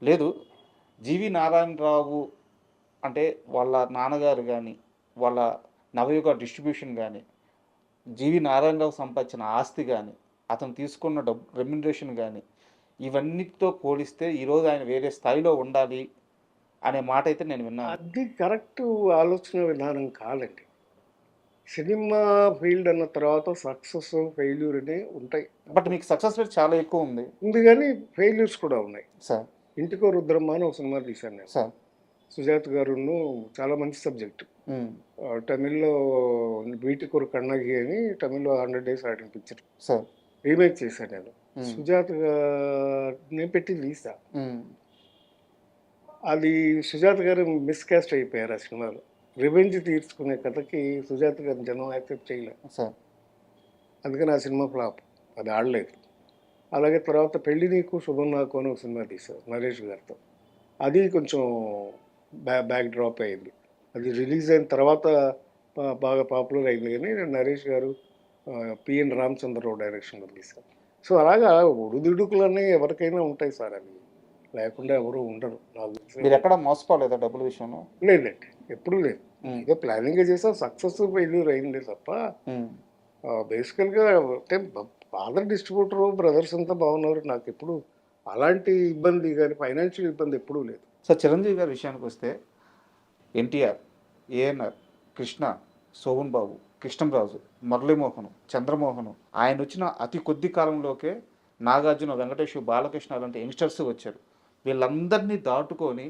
లేదు. జీవి నారాయణరావు అంటే వాళ్ళ నాన్నగారు గాని, వాళ్ళ నవయుగ డిస్ట్రిబ్యూషన్ గాని, జీవి నారాయణరావు సంపాదించిన ఆస్తి గాని, అతను తీసుకున్న రెమ్యునరేషన్ గాని, ఇవన్నిటితో పోలిస్తే ఈరోజు ఆయన వేరే స్థాయిలో ఉండాలి అనే మాట అయితే నేను విన్నాను. అది కరెక్ట్ ఆలోచన విధానం కాదండి. సినిమా ఫీల్డ్ అన్న తర్వాత సక్సెస్, ఫెయిల్యూర్ అనేవి ఉంటాయి. బట్ మీకు సక్సెస్ రేట్ చాలా ఎక్కువ ఉంది. ఉంది గానీ ఫెయిల్యూర్స్ కూడా ఉన్నాయి. సార్. 'ఇంటికో రుద్రమ్మ' అని ఒక సినిమా తీశాను నేను. సార్. సుజాత గారును చాలా మంచి సబ్జెక్ట్. హ్మ్. తమిళ్‌లో 'వీటికొరు కண்ணగి' అని తమిళ్‌లో 100 డేస్ ఆడిన పిక్చర్. సార్. రీమేక్ చేశాను నేను. హ్మ్. సుజాత గారిని పెట్టి తీసా. హ్మ్. అది సుజాత గారు మిస్‌కాస్ట్ అయిపోయారు ఆ సినిమాలో. రివెంజ్ తీర్చుకునే కథకి సుజాత గారిని జనం యాక్సెప్ట్ చేయలే. సార్. అందుకని ఆ సినిమా ఫ్లాప్. అది ఆడలేదు. అలాగే తర్వాత 'పెళ్లి నీకు శుభం నాకు' అని ఒక సినిమా తీశారు నరేష్ గారితో. అది కొంచెం బ్యాక్ డ్రాప్ అయింది. అది రిలీజ్ అయిన తర్వాత బాగా పాపులర్ అయింది కానీ నరేష్ గారు పిఎన్ రామచంద్రరావు డైరెక్షన్‌లో తీశారు. సో అలాగా ఒడిదుడుకులన్నీ ఎవరికైనా ఉంటాయి సార్ అవి. లేకుండా ఎవరు ఉండరు. నాకు తెలిసి మీరెక్కడ మోసపోలేదా డబ్బుల విషయంలో? లేదండి. ఎప్పుడూ లేదు. హ్మ్. ఏదో ప్లానింగ్‌గా చేసాం. సక్సెస్, ఫెయిల్యూర్ అయిందే తప్ప హ్మ్. బేసికల్‌గా అంటే ఫాదర్ డిస్ట్రిబ్యూటరు, బ్రదర్స్ అంతా బాగున్నారు. నాకెప్పుడు అలాంటి ఇబ్బంది గాని, ఫైనాన్షియల్ ఇబ్బంది ఎప్పుడూ లేదు. సో చిరంజీవి గారి విషయానికొస్తే ఎన్టీఆర్, ఏఎన్ఆర్, కృష్ణ, శోభన్ బాబు, కృష్ణంరాజు, మురళీమోహన్, చంద్రమోహన్ ఆయనొచ్చిన అతి కొద్ది కాలంలోకే నాగార్జున, వెంకటేష్, బాలకృష్ణ లాంటి యంగ్స్టర్స్ వచ్చారు. వీళ్ళందరినీ దాటుకొని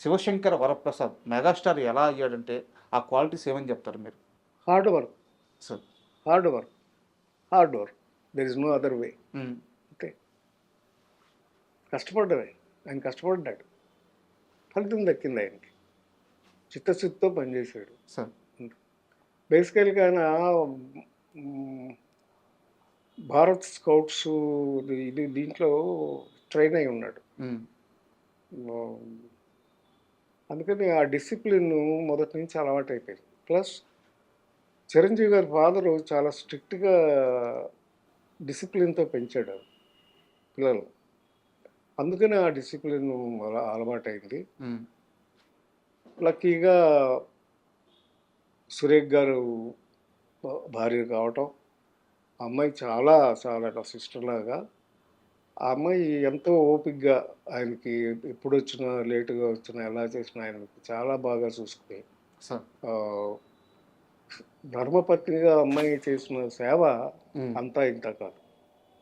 శివశంకర వరప్రసాద్ మెగాస్టార్ ఎలా అయ్యాడంటే ఆ క్వాలిటీస్ ఏమని చెప్తారు మీరు? Hard work, sir. Hard work, hard work. There is no other way. అంతే. కష్టపడ్డమే. ఆయన కష్టపడ్డాడు. ఫలితం దక్కింది ఆయనకి. చిత్తశుద్ధితో పనిచేశాడు. సార్. బేసికల్‌గా ఆయన హ్మ్, భారత్ స్కౌట్స్ దీంట్లో ట్రైన్ అయి ఉన్నాడు. హ్మ్. అందుకని ఆ డిసిప్లిన్ మొదటి నుంచి అలవాటైపోయింది. ప్లస్ చిరంజీవి గారి ఫాదరు చాలా స్ట్రిక్ట్‌గా డిసిప్లిన్‌తో పెంచాడు పిల్లలు. అందుకని ఆ డిసిప్లిన్ అలవాటైంది. హ్మ్. లక్కీగా సురేఖ్ గారు భార్య కావటం, ఆ అమ్మాయి చాలా చాలా సిస్టర్‌లాగా ఆ అమ్మాయి ఎంతో ఓపికగా ఆయనకి ఎప్పుడొచ్చినా, లేట్‌గా వచ్చినా, ఎలా చేసినా ఆయనకి చాలా బాగా చూసుకుని సార్. ఆహ్, ధర్మపత్నిగా అమ్మాయి చేసిన సేవ హ్మ్. అంతా ఇంతా కాదు.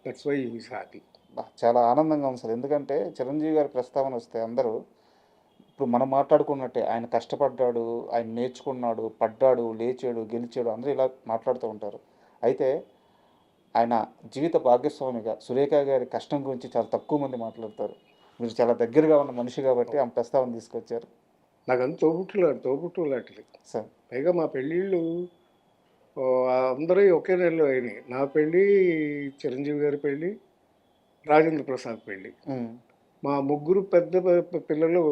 That's why he is happy. చాలా ఆనందంగా ఉంది సార్. ఎందుకంటే చిరంజీవి గారి ప్రస్తావన వస్తే అందరూ ఇప్పుడు మనం మాట్లాడుకున్నట్టే ఆయన కష్టపడ్డాడు, ఆయన నేర్చుకున్నాడు, పడ్డాడు, లేచాడు, గెలిచాడు అందరూ ఇలా మాట్లాడుతూ ఉంటారు. అయితే ఆయన జీవిత భాగస్వామిగా సురేఖ గారి కష్టం గురించి చాలా తక్కువ మంది మాట్లాడతారు. మీరు చాలా దగ్గరగా ఉన్న మనిషి కాబట్టి ఆమె ప్రస్తావన తీసుకొచ్చారు. నాకంతా తోబుట్టువు లాంటిది. సార్. పైగా మా పెళ్ళిళ్ళు అందరివి ఒకే నెలలో అయినాయి. నా పెళ్ళి, చిరంజీవి గారి పెళ్ళి, రాజేంద్ర ప్రసాద్ పెళ్ళి. హ్మ్. మా ముగ్గురు పెద్ద పిల్లలు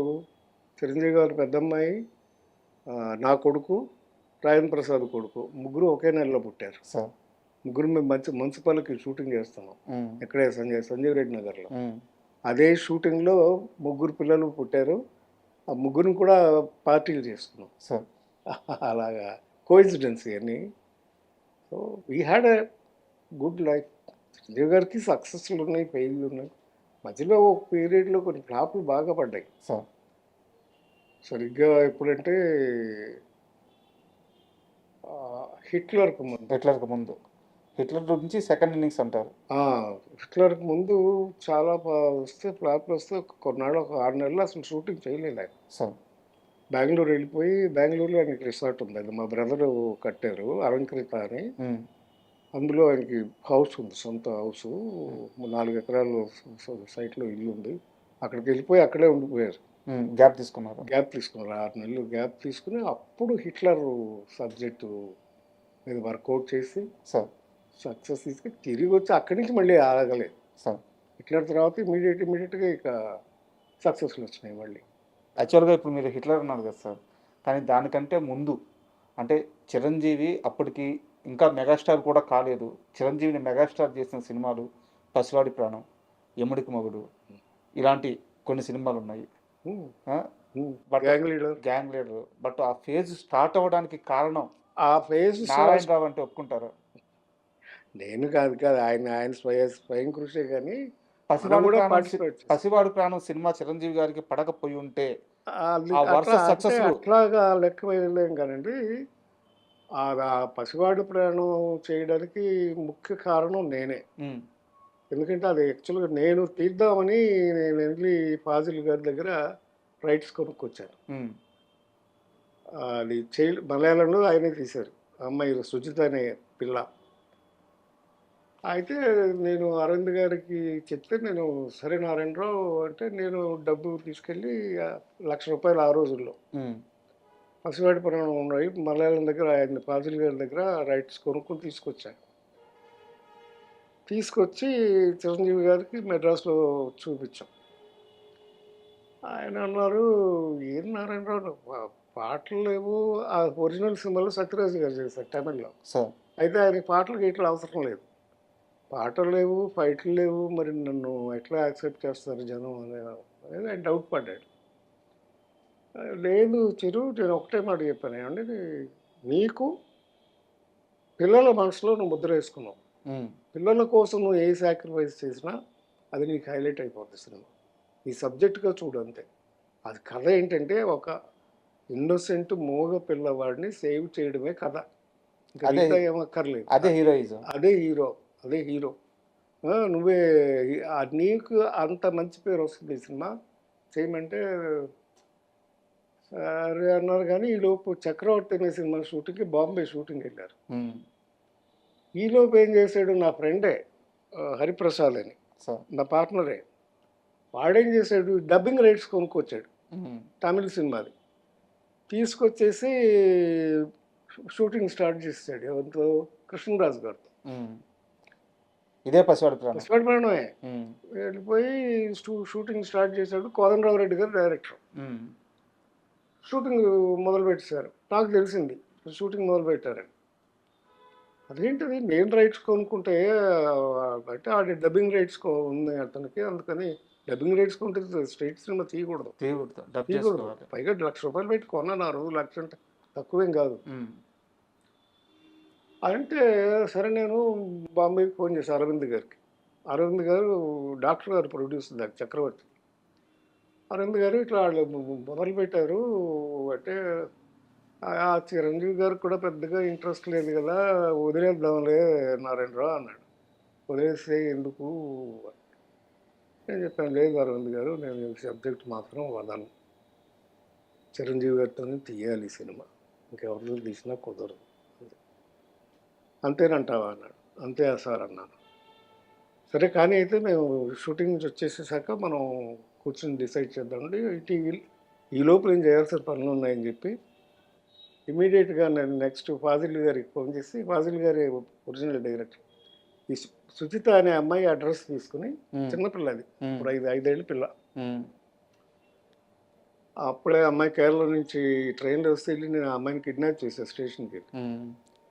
చిరంజీవి గారి పెద్దమ్మాయి, నా కొడుకు, రాజేంద్ర ప్రసాద్ కొడుకు. ముగ్గురు ఒకే నెలలో పుట్టారు. సార్. ముగ్గురు మేము మున్సిపాలిటీకి షూటింగ్ చేస్తున్నాం. హ్మ్. ఇక్కడే సంజీవ్ రెడ్డి నగర్‌లో. హ్మ్. అదే షూటింగ్‌లో ముగ్గురు పిల్లలు పుట్టారు. ఆ ముగ్గురిని కూడా పార్టీలు చేసుకున్నాం. సార్. అలాగా కోయిన్సిడెన్స్ ఇయన్నీ. So, we had a good life. Chiranjeevi గారికి సక్సెస్‌లు ఉన్నాయి, ఫెయిల్యూర్ ఉన్నాయి. మధ్యలో ఒక పీరియడ్‌లో కొన్ని ఫ్లాపులు బాగా పడ్డాయి. సార్. సరిగ్గా ఎప్పుడంటే 'హిట్లర్‌కి' ముందు. హిట్లర్‌కి ముందు. హిట్లర్ నుంచి సెకండ్ ఇన్నింగ్స్ అంటారు. ఆ! 'హిట్లర్‌కి' ముందు చాలా వస్తే ఫ్లాపులొస్తే కొన్నాళ్ళు ఒక 6 నెలలు అసలు షూటింగ్ చేయలేదు ఆయన. సార్. బెంగుళూరు వెళ్ళిపోయి బెంగుళూరులో ఆయనకి రిసార్ట్ ఉంది. అది మా బ్రదరు కట్టారు 'అలంకృత' అని. హ్మ్. అందులో ఆయనకి హౌస్ ఉంది. సొంత హౌసు. 4 ఎకరాలు సైట్‌లో ఇల్లుంది. అక్కడికెళ్ళిపోయి అక్కడే ఉండిపోయారు. హ్మ్. గ్యాప్ తీసుకున్నారు. గ్యాప్ తీసుకున్నారు. 6 నెలలు గ్యాప్ తీసుకొని అప్పుడు 'హిట్లర్' సబ్జెక్టు మీద వర్కౌట్ చేసి సార్. సక్సెస్ తీసుకొని తిరిగొచ్చి అక్కడి నుంచి మళ్ళీ ఆగలేదు. సార్. 'హిట్లర్' తర్వాత ఇమ్మీడియేట్‌గా ఇక సక్సెస్‌లొచ్చినాయి మళ్ళీ. యాక్చువల్‌గా ఇప్పుడు మీరు హిట్లర్ అన్నారు కదా సార్! కానీ దానికంటే ముందు అంటే చిరంజీవి అప్పటికి ఇంకా మెగాస్టార్ కూడా కాలేదు. చిరంజీవిని మెగాస్టార్ చేసిన సినిమాలు 'పసివాడి ప్రాణం', 'యముడికి మొగుడు' ఇలాంటి కొన్ని సినిమాలు ఉన్నాయి. ఉమ్, ఆ? But gang leader. Gang leader, but ఆ ఫేజ్ స్టార్ట్ అవ్వడానికి కారణం ఆ ఫేజ్ నారాయణరావు అంటే ఒప్పుకుంటారు. నేను కాదు కాదు ఆయన ఆయన స్వయం కృషి, కానీ మనం పసివాడు కూడా ప్రాణం పార్టిసిపేట్ చేస్తాం. పసివాడు ప్రాణం సినిమా చిరంజీవి గారికి పడకపోయి ఉంటే అది ఆ వరుస అట్లా అంటే సక్సెస్లు. అట్లాగా లెక్క వేయలేం కానండి. ఆ పసివాడు ప్రయాణం చేయడానికి ముఖ్య కారణం నేనే. ఎందుకంటే అది యాక్చువల్గా నేను తీద్దామని నేను వెళ్ళి ఫాజిల్ గారి దగ్గర రైట్స్ కొనుక్కొచ్చాను. అది మలయాళంలో ఆయనే తీశారు. అమ్మాయి సుజిత అనే పిల్ల. అయితే నేను అరవింద్ గారికి చెప్తే, నేను సరే నారాయణరావు అంటే, నేను డబ్బు తీసుకెళ్ళి ₹1,00,000 ఆ రోజుల్లో పసివాడి పురాణం ఉన్నాయి మలయాళం దగ్గర, ఆయన ఫాజిల్ గారి దగ్గర రైట్స్ కొనుక్కొని తీసుకొచ్చాను. తీసుకొచ్చి చిరంజీవి గారికి మెడ్రాస్లో చూపించాం. ఆయన అన్నారు, ఏం నారాయణరావు పాటలు లేవు. ఆ ఒరిజినల్ సినిమాలో సత్యరాజు గారు చేశారు తమిళ్లో. అయితే ఆయనకి పాటలు గీటలు అవసరం లేదు. పాటలు లేవు, ఫైట్లు లేవు, మరి నన్ను ఎట్లా యాక్సెప్ట్ చేస్తారు జనం అనేది ఆయన డౌట్ పడ్డాడు. లేదు చిరు, నేను ఒకటే మాట చెప్పాను, ఏమంటే నీకు పిల్లల మనసులో నువ్వు ముద్ర వేసుకున్నావు. పిల్లల కోసం నువ్వు ఏ సాక్రిఫైస్ చేసినా అది నీకు హైలైట్ అయిపోతుంది సినిమా. ఈ సబ్జెక్ట్గా చూడు అంతే. అది కథ ఏంటంటే, ఒక ఇన్నోసెంట్ మూగ పిల్లవాడిని సేవ్ చేయడమే కథ. ఇంకా మిగతా ఏమక్కర్లేదు. అదే హీరోయిజం, అదే హీరో, అదే హీరో. నువ్వే నీకు అంత మంచి పేరు వస్తుంది ఈ సినిమా చేయమంటే సరే అన్నారు. కానీ ఈలోపు చక్రవర్తి అనే సినిమా షూటింగ్కి బాంబే షూటింగ్ వెళ్ళారు. ఈలోపు ఏం చేశాడు, నా ఫ్రెండే హరిప్రసాద్ అని, నా పార్ట్నరే, వాడేం చేశాడు, డబ్బింగ్ రైట్స్ కొనుక్కొచ్చాడు తమిళ సినిమాది. తీసుకొచ్చేసి షూటింగ్ స్టార్ట్ చేసాడు. ఎవరితో? కృష్ణరాజు గారితో. ఇదే పసివాడి ప్రాణమే. వెళ్ళిపోయి షూటింగ్ స్టార్ట్ చేశాడు. కోదండరావు రెడ్డి గారు డైరెక్టర్. షూటింగ్ మొదలు పెట్టేశారు. నాకు తెలిసింది షూటింగ్ మొదలు పెట్టారని. అదేంటిది, నేను రైట్స్ కొనుక్కుంటే అంటే ఆడి డబ్బింగ్ రైట్స్ ఉంది అతనికి, అందుకని డబ్బింగ్ రైట్స్ కొంటే స్ట్రైట్ సినిమా తీయకూడదు. పైగా ₹1,00,000 పెట్టి కొన్నాను ఆ రోజు. 1,00,000 అంటే తక్కువేం కాదు. అంటే సరే, నేను బాంబేకి ఫోన్ చేశాను అరవింద్ గారికి. అరవింద్ గారు డాక్టర్ గారు ప్రొడ్యూసర్ దాకా చక్రవర్తి. అరవింద్ గారు ఇట్లా వాళ్ళు మొదలు పెట్టారు అంటే, ఆ చిరంజీవి గారికి కూడా పెద్దగా ఇంట్రెస్ట్ లేదు కదా, వదిలేద్దాంలే నారాయణరావు అన్నాడు. వదిలేస్తే ఎందుకు? నేను చెప్పాను, లేదు అరవింద్ గారు, నేను ఈ సబ్జెక్ట్ మాత్రం వదను. చిరంజీవి గారితో తీయాలి సినిమా, ఇంకెవరితో తీసినా కుదరదు. అంతేనంటావా అన్నాడు. అంతే సార్ అన్నాను. సరే కానీ అయితే మేము షూటింగ్ నుంచి వచ్చేసేసాక మనం కూర్చొని డిసైడ్ చేద్దామండి. ఈ లోపు నేను చేయాల్సిన పనులు ఉన్నాయని చెప్పి ఇమీడియట్గా నేను నెక్స్ట్ ఫాజిల్ గారికి ఫోన్ చేసి, ఫాజిల్ గారి ఒరిజినల్ డైరెక్టర్, ఈ సుచిత అనే అమ్మాయి అడ్రస్ తీసుకుని, చిన్నపిల్లది, ఇప్పుడు 5 పిల్ల. అప్పుడే అమ్మాయి కేరళ నుంచి ట్రైన్లో వస్తే వెళ్ళి నేను ఆ అమ్మాయిని కిడ్నాప్ చేశాను స్టేషన్కి.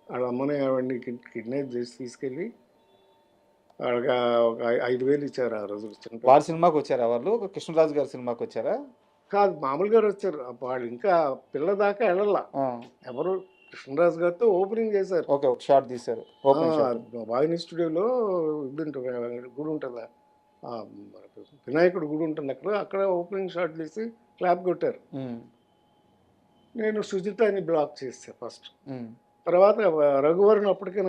వాళ్ళ అమ్మని ఆవిడని కిడ్నాప్ చేసి తీసుకెళ్ళి వాళ్ళకి ఒక 5,000 ఇచ్చారు ఆ రోజు. వారి సినిమాకి వచ్చారా వాళ్ళు? కృష్ణరాజు గారి సినిమాకి వచ్చారా? కాదు, మామూలుగా వచ్చారు. వాళ్ళు ఇంకా పిల్ల దాకా వెళ్ళాల. ఎవరు? కృష్ణరాజు గారితో ఓపెనింగ్ చేశారు. ఓకే, ఒక షాట్ తీశారు. వాహిని స్టూడియోలో ఇది ఉంటుంది, గుడి ఉంటుందా, వినాయకుడు గుడి ఉంటుంది, అక్కడ ఓపెనింగ్ షాట్ తీసి క్లాప్ కొట్టారు. నేను సుజితని బ్లాక్ చేస్తాను ఫస్ట్. తర్వాత రఘువరన్, అప్పటికే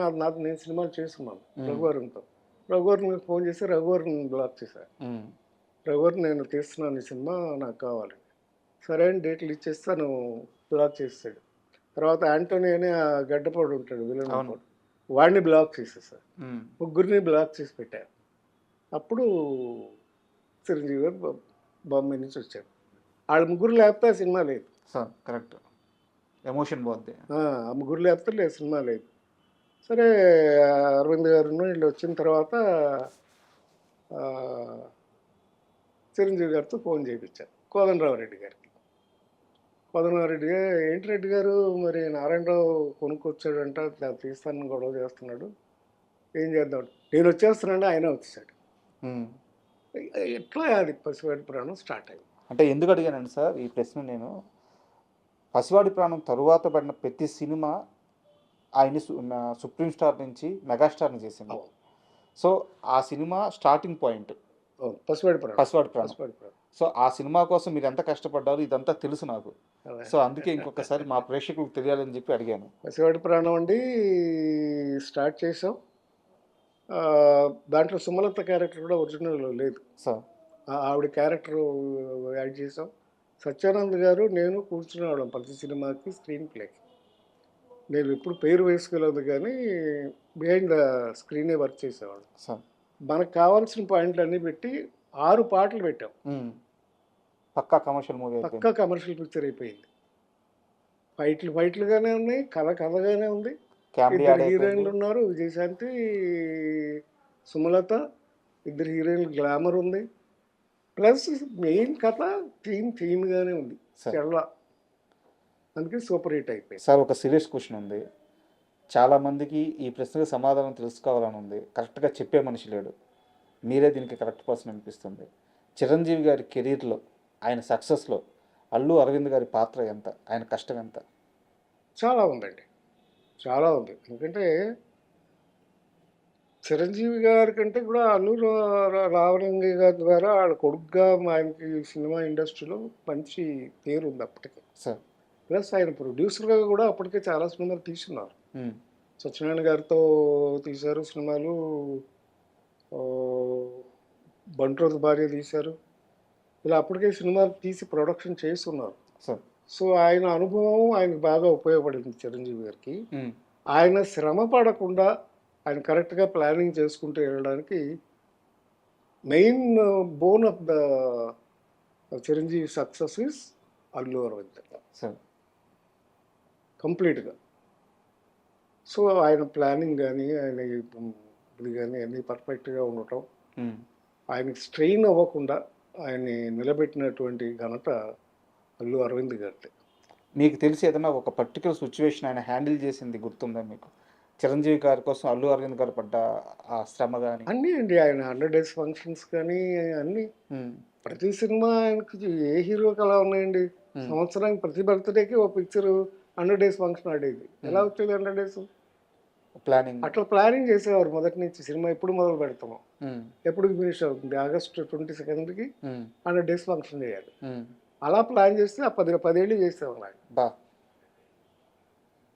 నేను సినిమాలు చేస్తున్నాను రఘువరన్తో. రఘువరన్ ఫోన్ చేసి రఘువరన్ బ్లాక్ చేశాను. రఘువరన్, నేను తీస్తున్నాను ఈ సినిమా, నాకు కావాలి. సరే అని డేట్లు ఇచ్చేస్తాను, బ్లాక్ చేస్తాడు. తర్వాత యాంటోనీ అనే గడ్డపాడు ఉంటాడు, విలన్, వాడిని బ్లాక్ చేసేసారు. ముగ్గురిని బ్లాక్ చేసి పెట్టారు. అప్పుడు చిరంజీవి గారు బాంబే నుంచి వచ్చారు. వాళ్ళ ముగ్గురు లేకపోతే ఆ సినిమా లేదు. కరెక్ట్, ఎమోషన్ పోద్ది. ఆ ముగ్గురు లేకపోతే లేదు, సినిమా లేదు. సరే, అరవింద్ గారు వీళ్ళు వచ్చిన తర్వాత చిరంజీవి గారితో ఫోన్ చేయించారు, కోదండరావు రెడ్డి గారికి. కోదండరావు రెడ్డి గారు, ఏంటి రెడ్డి గారు, మరి నారాయణరావు కొనుక్కొచ్చాడంట, తీస్తానని గొడవ చేస్తున్నాడు, ఏం చేద్దాం? నేను వచ్చేస్తున్నాడు, ఆయన వచ్చేసాడు. ఎట్లా అది పసివాడి ప్రాణం స్టార్ట్ అయింది. అంటే ఎందుకు అడిగానండి సార్ ఈ ప్రశ్న నేను, పసివాడి ప్రాణం తరువాత పడిన ప్రతి సినిమా ఆయన్ని సుప్రీం స్టార్ నుంచి మెగాస్టార్ని చేసింది. అవును. సో ఆ సినిమా స్టార్టింగ్ పాయింట్ అవును. పసివాడి ప్రాణం. పసివాడి ప్రాణం. పసివాడి ప్రాణం. సో ఆ సినిమా కోసం మీరు ఎంత కష్టపడ్డారు ఇదంతా తెలుసు నాకు. అదే. సో అందుకే ఇంకొకసారి మా ప్రేక్షకులకు తెలియాలని చెప్పి అడిగాను. పసివాడి ప్రాణం అండి స్టార్ట్ చేసాం. దాంట్లో సుమలత క్యారెక్టర్ కూడా ఒరిజినల్ లేదు. సో ఆవిడ క్యారెక్టర్ యాడ్ చేసాం. సత్యానంద్ గారు నేను కూర్చునేవాళ్ళం ప్రతి సినిమాకి స్క్రీన్ ప్లేకి. నేను ఎప్పుడు పేరు వేసుకోలేదు కానీ బిహైండ్ ద స్క్రీనే వర్క్ చేసేవాళ్ళం. సో మనకు కావాల్సిన పాయింట్లు అన్నీ పెట్టి 6 పాటలు పెట్టాం. పక్కా కమర్షియల్ మూవీ పక్కా కమర్షియల్ పిక్చర్ అయిపోయింది. ఫైట్లుగానే ఉన్నాయి, కథగానే ఉంది. కామెడీ ఇద్దరు హీరోయిన్లు ఉన్నారు, విజయశాంతి, సుమలత. ఇద్దరు హీరోయిన్లు గ్లామర్ ఉంది. ప్లస్ మెయిన్ కథ థీమ్గానే ఉంది. సార్. చాలా అందుకే సూపర్ హిట్ అయిపోయింది. సార్ ఒక సీరియస్ క్వశ్చన్ ఉంది. చాలామందికి ఈ ప్రశ్నకు సమాధానం తెలుసుకోవాలని ఉంది, కరెక్ట్గా చెప్పే మనిషి లేడు. మీరే దీనికి కరెక్ట్ పర్సన్ అనిపిస్తుంది. చిరంజీవి గారి కెరీర్లో, ఆయన సక్సెస్లో అల్లు అరవింద్ గారి పాత్ర ఎంత, ఆయన కష్టం ఎంత? చాలా ఉందండి, చాలా ఉంది. ఎందుకంటే చిరంజీవి గారి కంటే కూడా అల్లు రామలింగ గారి ద్వారా వాళ్ళ కొడుకుగా ఆయనకి సినిమా ఇండస్ట్రీలో మంచి పేరు ఉంది అప్పటికే. సార్. ప్లస్ ఆయన ప్రొడ్యూసర్గా కూడా అప్పటికే చాలా సినిమాలు తీసుకున్నారు. సత్యనారాయణ గారితో తీశారు సినిమాలు, బంట్రోత్ భార్య తీశారు. ఇలా అప్పటికే సినిమాలు తీసి ప్రొడక్షన్ చేస్తున్నారు. సార్. సో ఆయన అనుభవం ఆయనకు బాగా ఉపయోగపడింది చిరంజీవి గారికి. ఆయన శ్రమ పడకుండా ఆయన కరెక్ట్గా ప్లానింగ్ చేసుకుంటూ వెళ్ళడానికి main bone of the Chiranjeevi success is Allu Aravind sir. కంప్లీట్గా. సో ఆయన ప్లానింగ్ కానీ ఆయన ఇది కానీ అన్నీ పర్ఫెక్ట్గా ఉండటం, ఆయనకి స్ట్రెయిన్ అవ్వకుండా ఆయన్ని నిలబెట్టినటువంటి ఘనత అల్లు అరవింద్ గారిది. మీకు తెలిసి ఏదైనా ఒక పర్టికులర్ సిచ్యువేషన్ ఆయన హ్యాండిల్ చేసింది గుర్తుందా మీకు? చిరంజీవి గారి కోసం అల్లు అరవింద్ గారు పడ్డ ఆ శ్రమ కానీ అన్నీ అండి. ఆయన 100 days ఫంక్షన్స్ కానీ అన్నీ, ప్రతి సినిమా ఆయనకి ఏ హీరోకి అలా ఉన్నాయండి. సంవత్సరానికి ప్రతి బర్త్డేకి ఒక పిక్చర్ 100 days ఫంక్షన్ ఆడేది. ఎలా వచ్చేది 100 days? ప్లానింగ్. అట్లా ప్లానింగ్ చేసేవారు మొదటి నుంచి. సినిమా ఎప్పుడు మొదలు పెడతాము, ఎప్పుడు ఫినిష్ అవుతుంది, ఆగస్టు 22nd 100 days ఫంక్షన్ చేయాలి. అలా ప్లాన్ చేస్తే ఆ 10 ఏళ్ళు చేసేవాళ్ళు ఆయన. బా.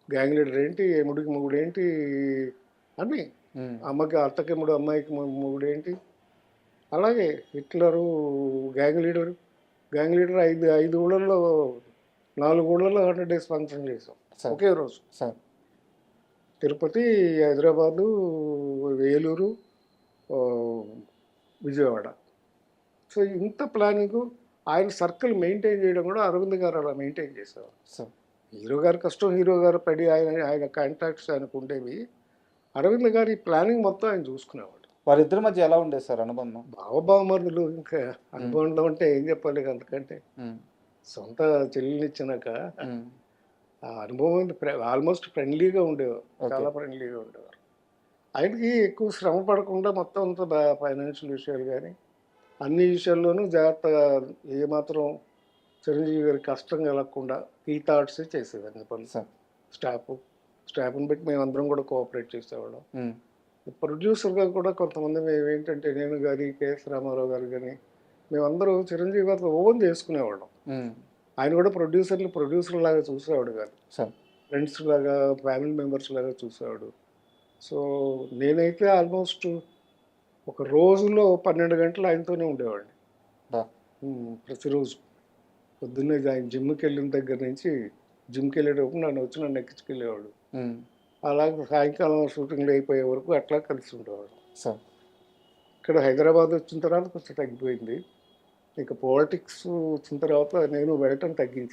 గ్యాంగ్ లీడర్ ఏంటి, ఎముడికి మొగుడు ఏంటి, అన్నీ. అమ్మకి అత్తకి ఎముడు, అమ్మాయికి మొగుడు ఏంటి, అలాగే హిట్లరు, గ్యాంగ్ లీడర్ 5 ఊళ్ళల్లో 4 ఊళ్ళల్లో 100 days ఫంక్షన్ చేసాం ఒకే రోజు. తిరుపతి, హైదరాబాదు, వేలూరు, విజయవాడ. సో ఇంత ప్లానింగ్, ఆయన సర్కిల్ మెయింటైన్ చేయడం కూడా అరవింద్ గారు అలా మెయింటైన్ చేసేవారు. హీరో గారు కష్టం, హీరో గారు పడి ఆయన కాంటాక్ట్స్ ఆయనకు ఉండేవి. అరవింద్ గారి ప్లానింగ్ మొత్తం ఆయన చూసుకునేవాడు. వారిద్దరి మధ్య ఎలా ఉండేది సార్ అనుబంధం? బావబావమరుదులు. ఇంకా అనుబంధం అంటే ఏం చెప్పాలి, అంతకంటే సొంత చెల్లినిచ్చినాక ఆ అనుభవం ఆల్మోస్ట్ ఫ్రెండ్లీగా ఉండేవారు, చాలా ఫ్రెండ్లీగా ఉండేవారు. ఆయనకి ఎక్కువ శ్రమ పడకుండా మొత్తం అంతా ఫైనాన్షియల్ విషయాలు కానీ అన్ని విషయాల్లోనూ జాగ్రత్తగా, ఏమాత్రం చిరంజీవి గారి కష్టం కలగకుండా ఈ థాట్స్ చేసేది అన్ని పనులు. స్టాఫ్ని బట్టి మేమందరం కూడా కోఆపరేట్ చేసేవాళ్ళం. ప్రొడ్యూసర్గా కూడా కొంతమంది మేము ఏంటంటే, నేను కానీ కేఎస్ రామారావు గారు కానీ మేమందరూ చిరంజీవి గారితో ఓన్ చేసుకునేవాళ్ళం. ఆయన కూడా ప్రొడ్యూసర్ లాగా చూసేవాడు కాదు, ఫ్రెండ్స్ లాగా, ఫ్యామిలీ మెంబర్స్ లాగా చూసేవాడు. సో నేనైతే ఆల్మోస్ట్ ఒక రోజులో 12 గంటలు ఆయనతోనే ఉండేవాడిని ప్రతిరోజు. పొద్దున్నే ఆయన జిమ్కి వెళ్ళిన దగ్గర నుంచి, జిమ్కి వెళ్ళేటప్పుడు నన్ను ఎక్కించుకెళ్ళేవాడు. అలాగే సాయంకాలం షూటింగ్లు అయిపోయే వరకు అట్లా కలిసి ఉండేవాడు. ఇక్కడ హైదరాబాద్ వచ్చిన తర్వాత కొంచెం తగ్గిపోయింది. ఇక పాలిటిక్స్ వచ్చిన తర్వాత నేను వెళ్ళటం తగ్గించాను.